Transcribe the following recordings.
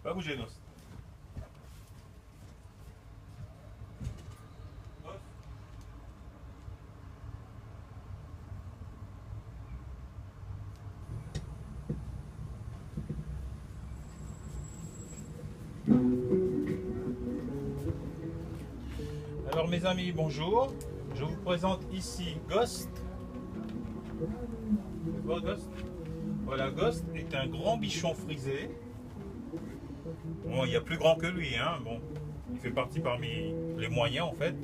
Pas bouger, Ghost. Alors mes amis, bonjour. Je vous présente ici Ghost. Tu vois Ghost? Voilà, Ghost est un grand bichon frisé. Bon, il y a plus grand que lui, hein. Bon, il fait partie parmi les moyens en fait.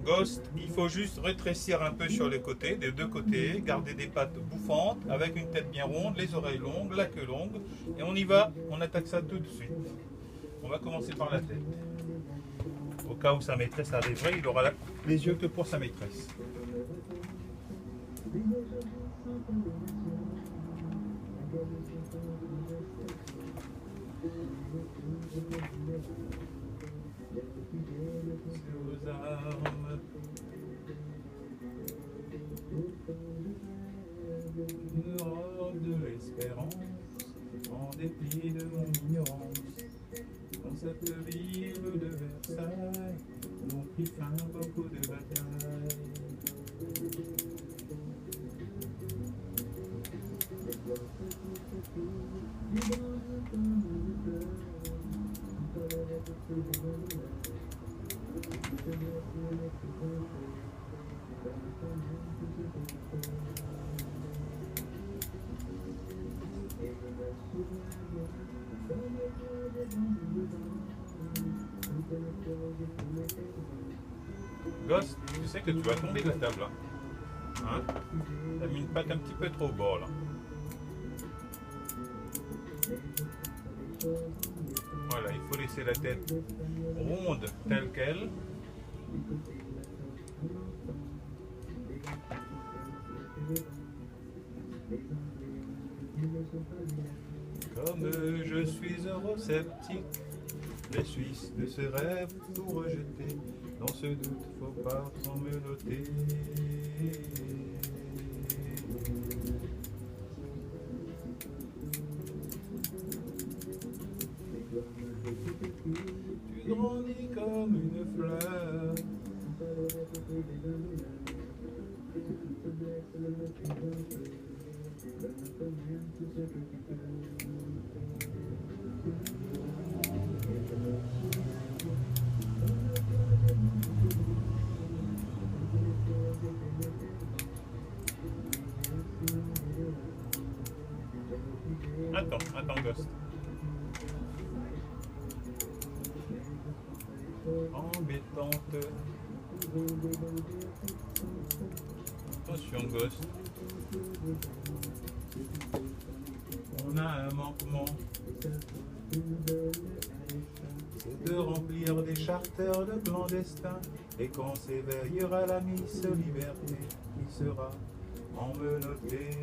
Ghost, il faut juste rétrécir un peu sur les côtés, des deux côtés, garder des pattes bouffantes, avec une tête bien ronde, les oreilles longues, la queue longue, et on y va, on attaque ça tout de suite. On va commencer par la tête. Au cas où sa maîtresse arriverait, il aura les yeux que pour sa maîtresse. Aux armes, une robe de l'espérance, en dépit de mon ignorance. Dans cette ville de Versailles, l'on prit fin beaucoup de batailles. Ghost, tu sais que tu vas tomber de la table là. Hein? T'as mis une patte un petit peu trop au bord là. Voilà, il faut laisser la tête ronde telle qu'elle. Comme je suis eurosceptique, les Suisses de ce rêve tout rejeter. Dans ce doute, faut pas trop me noter. Tu grandis comme une fleur. Attends, Ghost. Embêtante. Attention, Ghost. On a un manquement. C'est de remplir des charters de clandestins. Et qu'on s'éveillera la Miss Liberté qui sera emmenotée.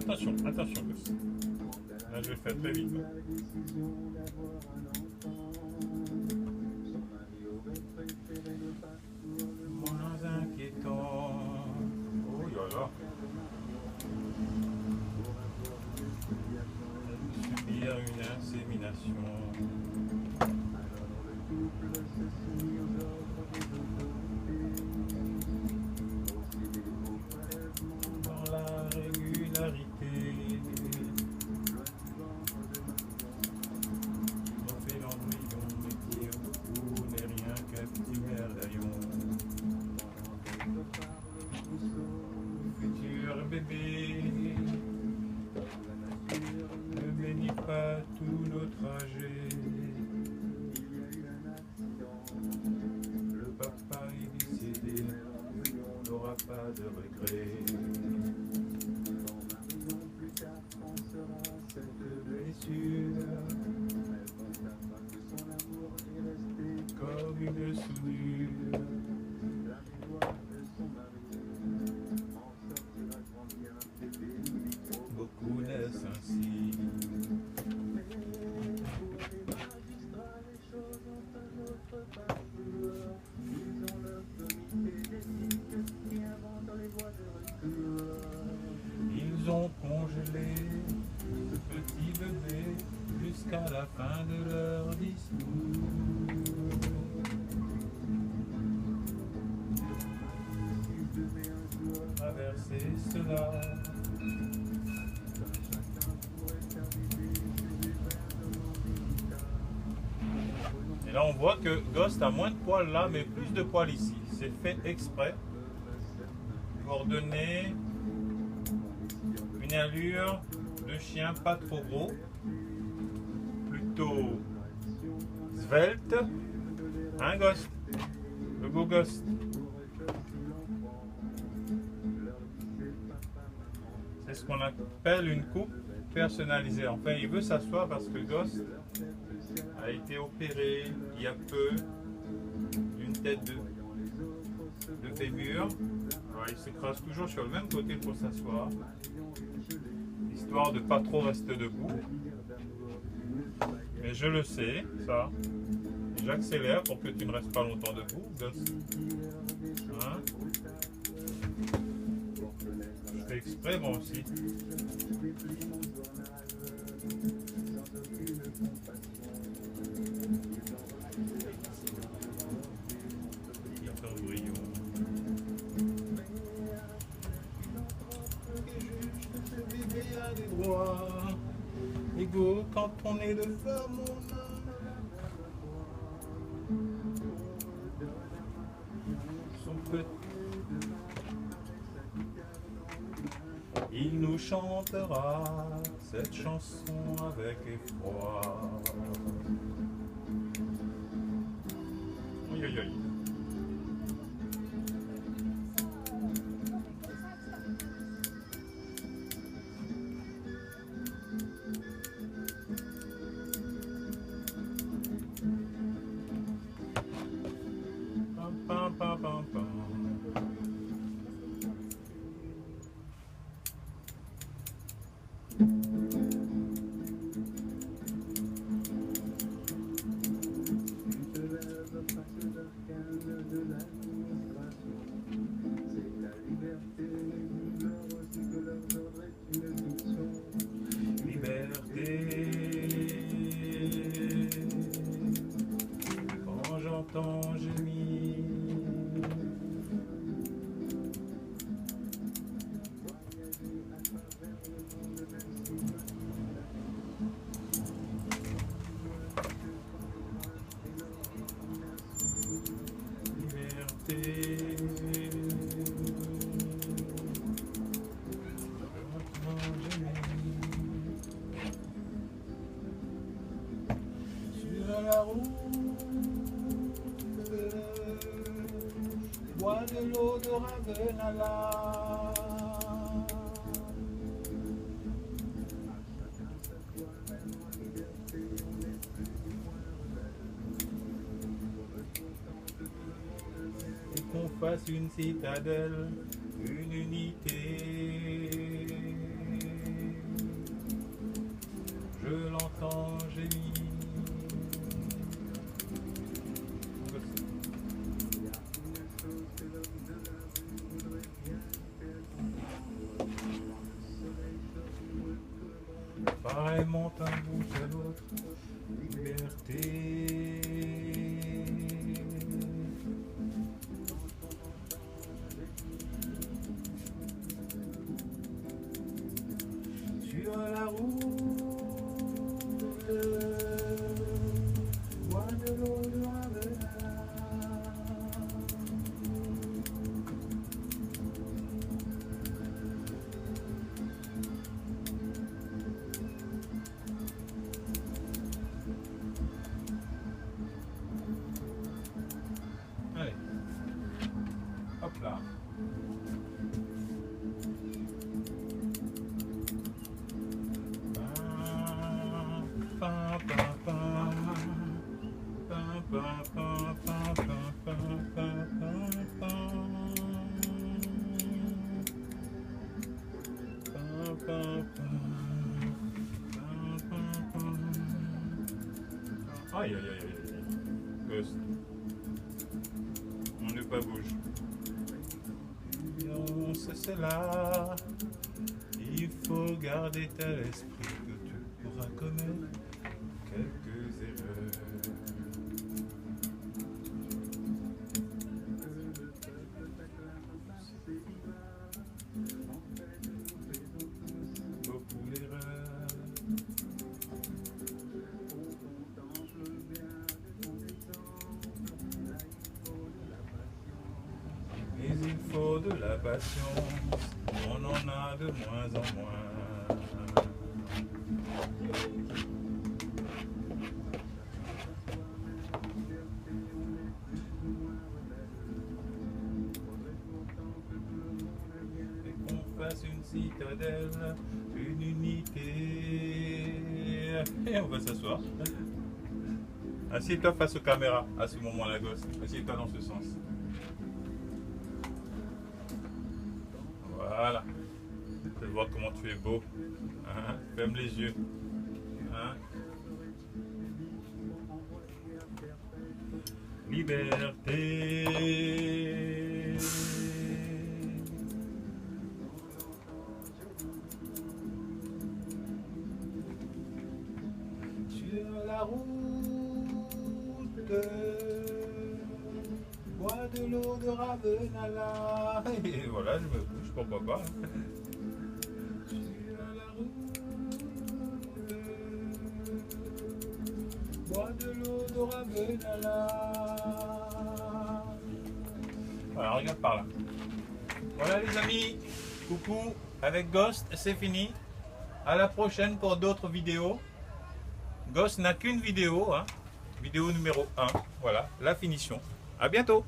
Attention, Ghost. Là, je vais faire très vite. Moins inquiétant. Oh là là. Subir une insémination. Dans la régularité. Futur bébé, ne bénis pas tout nos trajets. jusqu'à la fin de leur discours. Traverser cela. Et là on voit que Ghost a moins de poils là, mais plus de poils ici. C'est fait exprès pour donner une allure de chien pas trop gros, plutôt svelte. Hein Ghost? Le beau Ghost. C'est ce qu'on appelle une coupe personnalisée. Enfin, il veut s'asseoir parce que Ghost a été opéré il y a peu d'une tête de fémur. Alors, il s'écrase toujours sur le même côté pour s'asseoir, histoire de pas trop rester debout. Mais je le sais, ça. J'accélère pour que tu ne restes pas longtemps debout, Ghost. Hein? Je fais exprès moi aussi. Ego, quand on est de femme, on a son petit. Il nous chantera cette chanson avec effroi. Aïe aïe aïe. Pam, pam, pam, pam. Quand j'entends gémir, liberté. Sur la route, bois de l'eau de Ravenala. Et qu'on fasse une citadelle, une unité. Je l'entends gémir. Pareillement un bout à l'autre, liberté. Sur la route, bois de l'eau de Ravenala. Allez, hop là. Aïe aïe aïe aïe. Ghost. On ne pas bouge. Non, c'est là. Il faut garder tel esprit que tu pourras commettre de la patience, on en a de moins en moins. Et qu'on fasse une citadelle, une unité. Et on va s'asseoir. Assieds-toi face aux caméras à ce moment-là, gosse. Assieds-toi dans ce sens. Voilà. Je vais voir comment tu es beau. Hein? Ferme les yeux. Hein? Liberté. Sur la route, bois de l'eau de Ravenala. Et voilà, je me couche, pourquoi pas. Sur la route, bois de l'eau de Ravenala. Voilà, regarde par là. Voilà les amis, coucou, avec Ghost, c'est fini. À la prochaine pour d'autres vidéos. Ghost n'a qu'une vidéo, hein. Vidéo numéro 1, voilà, la finition. À bientôt.